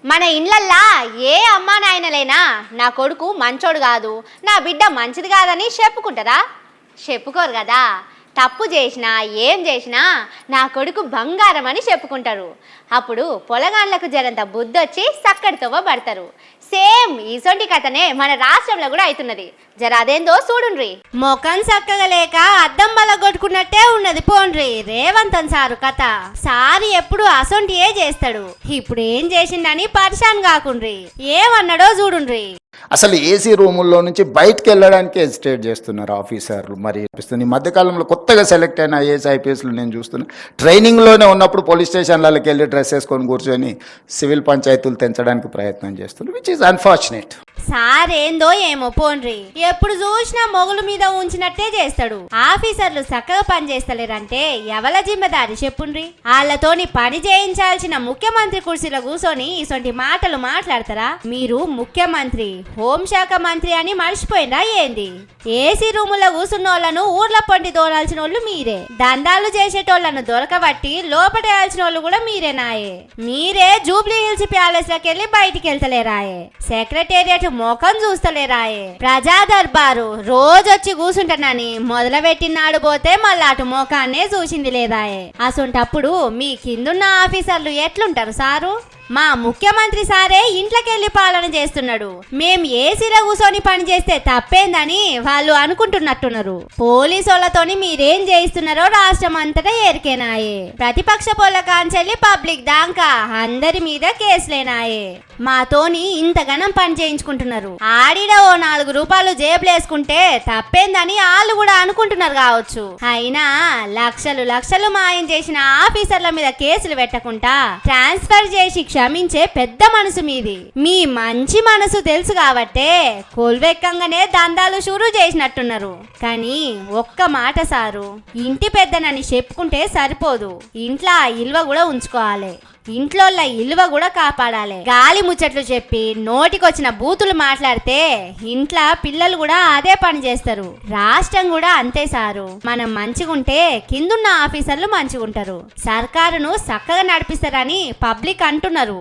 మన ఇండ్లల్లా ఏ అమ్మా నాయనలైనా నా కొడుకు మంచోడు కాదు, నా బిడ్డ మంచిది కాదని చెప్పుకుంటారా? చెప్పుకోరు కదా. తప్పు చేసినా ఏం చేసినా నా కొడుకు బంగారం అని చెప్పుకుంటారు. అప్పుడు పొలగాన్లకు జరంత బుద్ధి వచ్చి సక్కడితోవ పడతారు. సేమ్ ఈసొంటి కథనే మన రాష్ట్రంలో కూడా అవుతున్నది. జర అదేందో చూడుండ్రి. మొఖం చక్కగా లేక అద్దం బల కొట్టుకున్నట్టే ఉన్నది. పోండ్రి రేవంతన్ సారు కథ. సారు ఎప్పుడు అసొంటియే చేస్తాడు. ఇప్పుడు ఏం చేసిండని పరిశాన్ కాకుండ్రి. ఏమన్నాడో చూడుండ్రి. అసలు ఏసీ రూముల్లో నుంచి బయటకు వెళ్ళడానికి హెసిటేట్ చేస్తున్నారు ఆఫీసర్లు. మరి అనిపిస్తుంది, ఈ మధ్యకాలంలో కొత్తగా సెలెక్ట్ అయిన ఐఏఎస్ ఐపీఎస్లు నేను చూస్తున్నా, ట్రైనింగ్లోనే ఉన్నప్పుడు పోలీస్ స్టేషన్లకి వెళ్ళి డ్రెస్ వేసుకొని కూర్చొని సివిల్ పంచాయతీలు తెంచడానికి ప్రయత్నం చేస్తున్నారు, విచ్ ఈస్ అన్ఫార్చునేట్. సారేందో ఏమో పోండ్రి, ఎప్పుడు చూసినా మొగులు మీద ఉంచినట్టే చేస్తాడు. ఆఫీసర్లు చక్కగా పని చేస్తలేరంటే ఎవల జిమ్మదారి చెప్పుండ్రి. వాళ్ళతోని పని చేయించాల్సిన ముఖ్యమంత్రి కుర్చీలో కూర్చొని ఇసొంటి మాటలు మాట్లాడతారా? మీరు ముఖ్యమంత్రి, హోంశాఖ మంత్రి అని మర్చిపోయినా ఏంది? ఏసీ రూములో కూర్చున్న వాళ్ళను ఊర్ల పొంటి దోనాల్సిన వాళ్ళు మీరే. దందాలు చేసేటోళ్లను దొరకబట్టి లోపటేయాల్సిన వాళ్ళు కూడా మీరేనాయే. మీరే జూబ్లీ హిల్స్ ప్యాలెస్ లకి వెళ్ళి బయటికి వెళ్తలేరాయే. సెక్రటేరియట్ మోకం చూస్తలేరాయే. ప్రజా దర్బారు రోజొచ్చి కూసుంటానని మొదలుపెట్టినాడు పోతే మళ్ళీ అటు మోకాన్నే చూసింది లేదాయే. అసొంటప్పుడు మీ కిందున్న ఆఫీసర్లు ఎట్లుంటారు సారు? మా ముఖ్యమంత్రి సారే ఇంట్లోకెళ్ళి పాలన చేస్తున్నాడు. మేం ఏసీలో కూర్చొని పని చేస్తే తప్పేందని వాళ్ళు అనుకుంటున్నట్టున్నారు. పోలీసు వాళ్ళతోని మీరేం చేయిస్తున్నారో రాష్ట్రం అంతటా ఎరికేనాయే. ప్రతిపక్ష పోల కాంచెల్లి పబ్లిక్ దాకా అందరి మీద కేసులేనాయే. మాతోని ఇంతగానం పని చేయించుకుంటున్నారు. ఆడిడ ఓ 4 రూపాయలు జేబులేసుకుంటే తప్పేందని వాళ్ళు కూడా అనుకుంటున్నారు కావచ్చు. అయినా లక్షలు లక్షలు మాయం చేసిన ఆఫీసర్ల మీద కేసులు పెట్టకుండా ట్రాన్స్ఫర్ చేసి క్షమించే పెద్ద మనసు మీది. మీ మంచి మనసు తెలుసు కాబట్టే కోల్వెక్కంగానే దందాలు షురూ చేసినట్టున్నారు. కానీ ఒక్క మాట సారు, ఇంటి పెద్దనని చెప్పుకుంటే సరిపోదు, ఇంట్లో ఇల్వ కూడా ఉంచుకోవాలి. ఇంట్లో ఇల్వ కూడా కాపాడాలి. గాలి ముచ్చట్లు చెప్పి నోటికొచ్చిన బూతులు మాట్లాడితే ఇంట్లో పిల్లలు కూడా అదే పని చేస్తారు. రాష్ట్రం కూడా అంతే సారు. మనం మంచిగుంటే కిందున్న ఆఫీసర్లు మంచిగుంటారు. సర్కారును చక్కగా నడిపిస్తారని పబ్లిక్ అంటున్నారు.